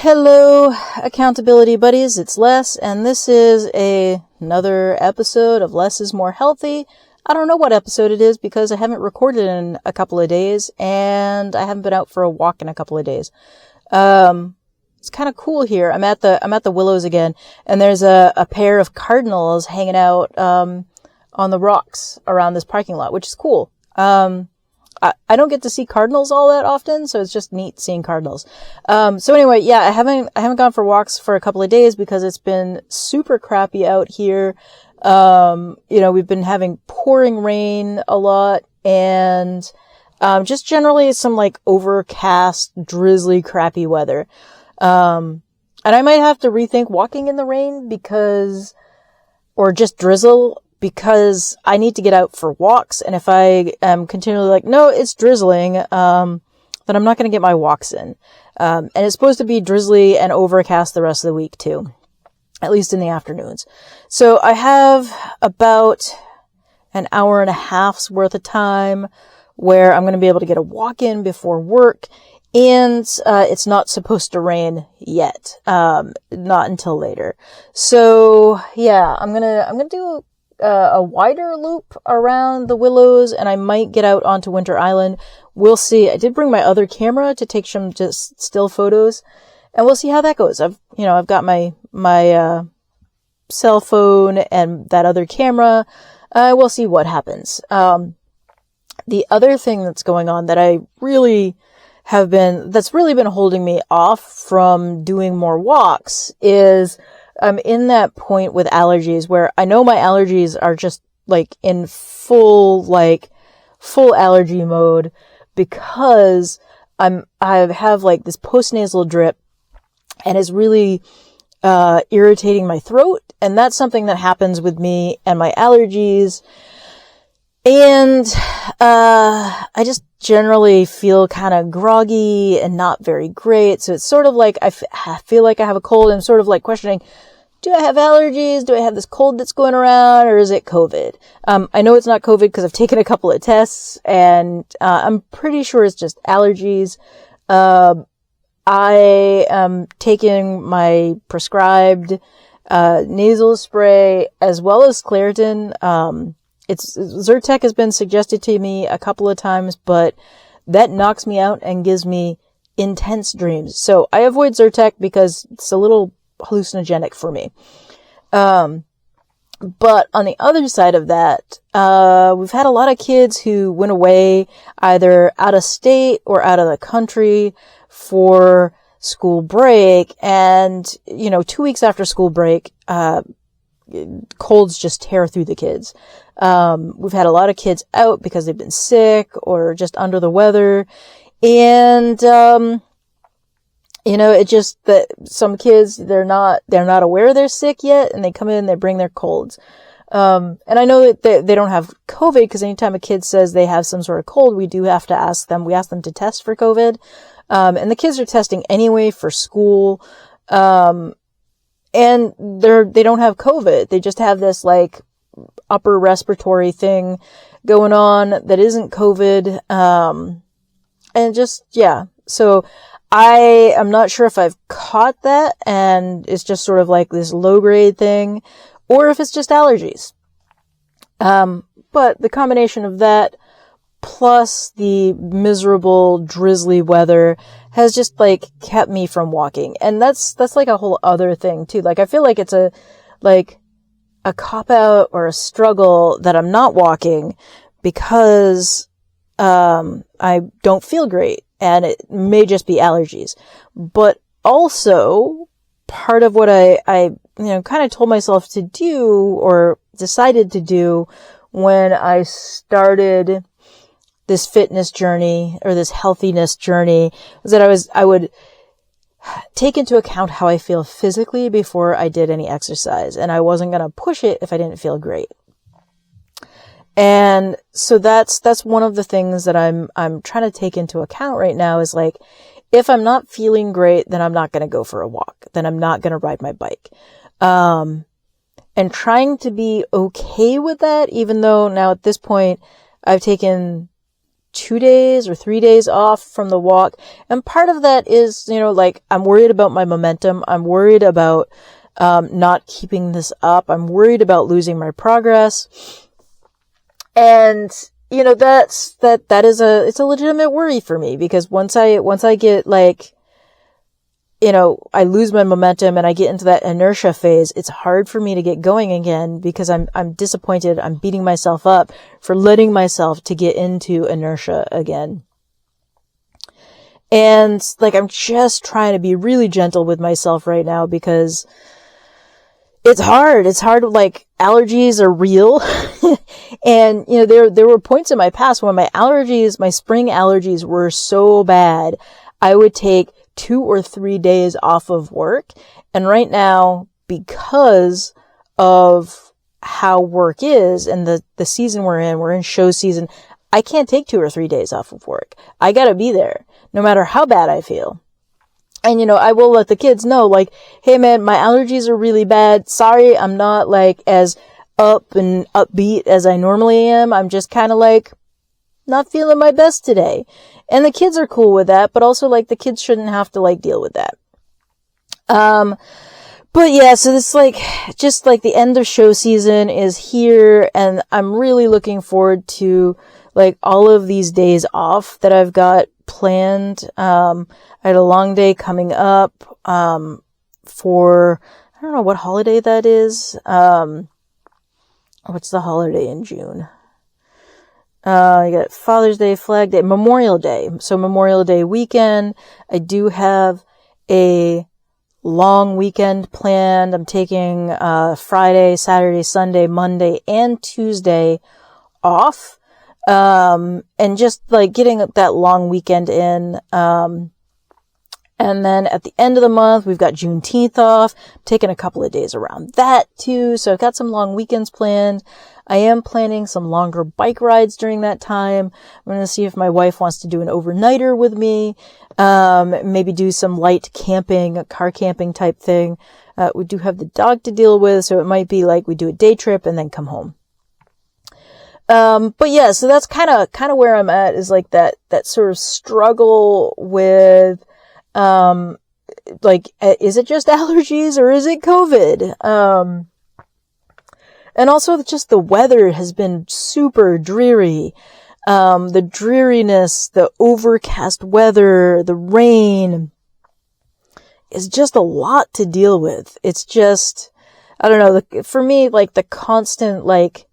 Hello, accountability buddies. It's Les, and this is another episode of Less is More Healthy. I don't know what episode it is because I haven't recorded in a couple of days, and I haven't been out for a walk in a couple of days. It's kind of cool here. I'm at the Willows again, and there's a pair of cardinals hanging out on the rocks around this parking lot, which is cool. I don't get to see cardinals all that often, so it's just neat seeing cardinals. So anyway, yeah, I haven't gone for walks for a couple of days because it's been super crappy out here. We've been having pouring rain a lot and, just generally some like overcast, drizzly, crappy weather. And I might have to rethink walking in the rain or just drizzle, because I need to get out for walks. And if I am continually like, no, it's drizzling, then I'm not going to get my walks in. And it's supposed to be drizzly and overcast the rest of the week too, at least in the afternoons. So I have about an hour and a half's worth of time where I'm going to be able to get a walk in before work. And, it's not supposed to rain yet. Not until later. So yeah, I'm going to do a wider loop around the Willows, and I might get out onto Winter Island. We'll see. I did bring my other camera to take some just still photos, and we'll see how that goes. I've got my cell phone and that other camera. We'll see what happens. The other thing that's going on that that's really been holding me off from doing more walks is I'm in that point with allergies where I know my allergies are just like in full allergy mode, because I have like this postnasal drip and is really irritating my throat, and that's something that happens with me and my allergies. And I just generally feel kind of groggy and not very great. So it's sort of like I feel like I have a cold. I'm sort of like questioning, do I have allergies? Do I have this cold that's going around, or is it COVID? I know it's not COVID because I've taken a couple of tests, and I'm pretty sure it's just allergies. I am taking my prescribed nasal spray as well as Claritin. Zyrtec has been suggested to me a couple of times, but that knocks me out and gives me intense dreams. So I avoid Zyrtec because it's a little hallucinogenic for me. But on the other side of that, we've had a lot of kids who went away either out of state or out of the country for school break. And, 2 weeks after school break, colds just tear through the kids. We've had a lot of kids out because they've been sick or just under the weather. And, it just that some kids, they're not aware they're sick yet, and they come in, they bring their colds. And I know that they don't have COVID, because anytime a kid says they have some sort of cold, we do have to ask them to test for COVID. And the kids are testing anyway for school. And they don't have COVID. They just have this like upper respiratory thing going on that isn't COVID. And just, yeah. So I am not sure if I've caught that and it's just sort of like this low grade thing, or if it's just allergies. But the combination of that plus the miserable drizzly weather has just like kept me from walking. And that's like a whole other thing too. Like I feel like it's a cop out or a struggle that I'm not walking because I don't feel great, and it may just be allergies. But also part of what I kind of told myself to do or decided to do when I started this fitness journey or this healthiness journey was that I would take into account how I feel physically before I did any exercise, and I wasn't going to push it if I didn't feel great. And so that's one of the things that I'm trying to take into account right now is like, if I'm not feeling great, then I'm not going to go for a walk. Then I'm not going to ride my bike. And trying to be okay with that, even though now at this point I've taken 2 days or 3 days off from the walk. And part of that is, like, I'm worried about my momentum. I'm worried about, not keeping this up. I'm worried about losing my progress. And, it's a legitimate worry for me, because once I get, like, I lose my momentum and I get into that inertia phase, it's hard for me to get going again, because I'm disappointed. I'm beating myself up for letting myself to get into inertia again. And, like, I'm just trying to be really gentle with myself right now, because it's hard. It's hard. Like, allergies are real. And, there were points in my past when my spring allergies were so bad, I would take 2 or 3 days off of work. And right now, because of how work is and the season we're in show season, I can't take 2 or 3 days off of work. I gotta be there, no matter how bad I feel. And, I will let the kids know, like, hey man, my allergies are really bad. Sorry, I'm not, like, as up and upbeat as I normally am. I'm just kind of, like, not feeling my best today. And the kids are cool with that, but also, like, the kids shouldn't have to, like, deal with that. But yeah, so this, like, just, like, the end of show season is here, and I'm really looking forward to, like, all of these days off that I've got planned. I had a long day coming up, for, I don't know what holiday that is. What's the holiday in June? You got Father's Day, Flag Day, Memorial Day. So Memorial Day weekend, I do have a long weekend planned. I'm taking, Friday, Saturday, Sunday, Monday, and Tuesday off. And just, like, getting that long weekend in. And then at the end of the month, we've got Juneteenth off. I'm taking a couple of days around that too. So I've got some long weekends planned. I am planning some longer bike rides during that time. I'm going to see if my wife wants to do an overnighter with me. Maybe do some light camping, a car camping type thing. We do have the dog to deal with, so it might be like we do a day trip and then come home. But yeah, so that's kind of where I'm at, is like that sort of struggle with, like, is it just allergies or is it COVID? And also just the weather has been super dreary. The dreariness, the overcast weather, the rain is just a lot to deal with. It's just, I don't know, for me, like, the constant, like,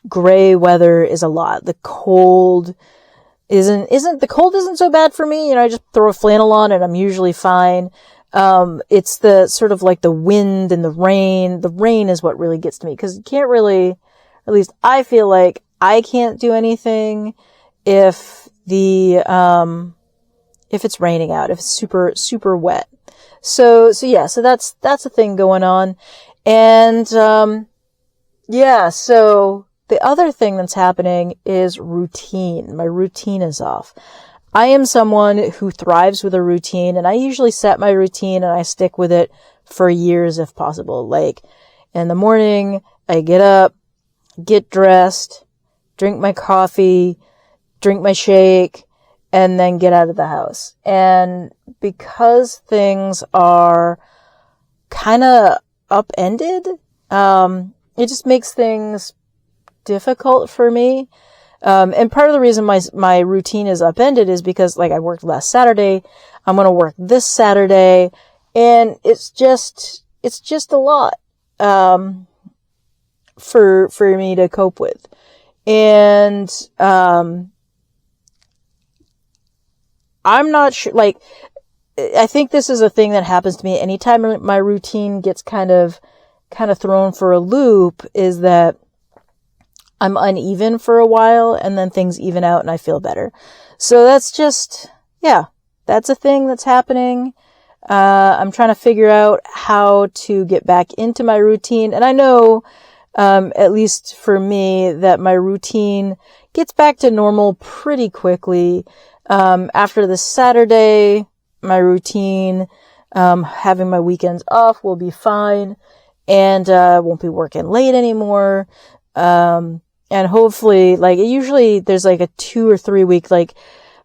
gray weather is a lot. The cold isn't so bad for me. I just throw a flannel on and I'm usually fine. It's the sort of like the wind and the rain. The rain is what really gets to me, because you can't really, at least I feel like I can't do anything if it's raining out, if it's super, super wet. So that's a thing going on. And, yeah, so the other thing that's happening is routine. My routine is off. I am someone who thrives with a routine, and I usually set my routine and I stick with it for years if possible. Like, in the morning, I get up, get dressed, drink my coffee, drink my shake, and then get out of the house. And because things are kind of upended, it just makes things difficult for me. And part of the reason my routine is upended is because, like, I worked last Saturday, I'm going to work this Saturday, and it's just a lot, for me to cope with. And, I'm not sure, like, I think this is a thing that happens to me anytime my routine gets kind of thrown for a loop, is that I'm uneven for a while and then things even out and I feel better. So that's just, yeah, that's a thing that's happening. I'm trying to figure out how to get back into my routine. And I know, at least for me, that my routine gets back to normal pretty quickly. After the Saturday, my routine, having my weekends off will be fine, and, won't be working late anymore. hopefully, like, usually there's like a 2 or 3 week, like,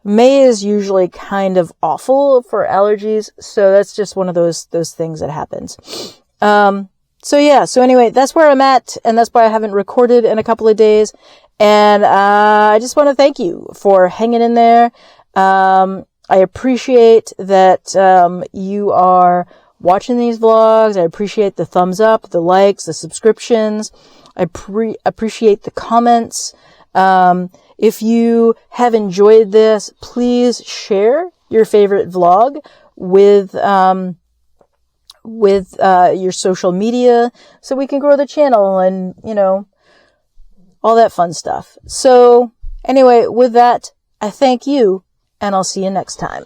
May is usually kind of awful for allergies. So that's just one of those things that happens. So yeah. So anyway, that's where I'm at. And that's why I haven't recorded in a couple of days. And, I just want to thank you for hanging in there. I appreciate that, you are watching these vlogs. I appreciate the thumbs up, the likes, the subscriptions. I appreciate the comments. If you have enjoyed this, please share your favorite vlog with your social media so we can grow the channel and, all that fun stuff. So anyway, with that, I thank you and I'll see you next time.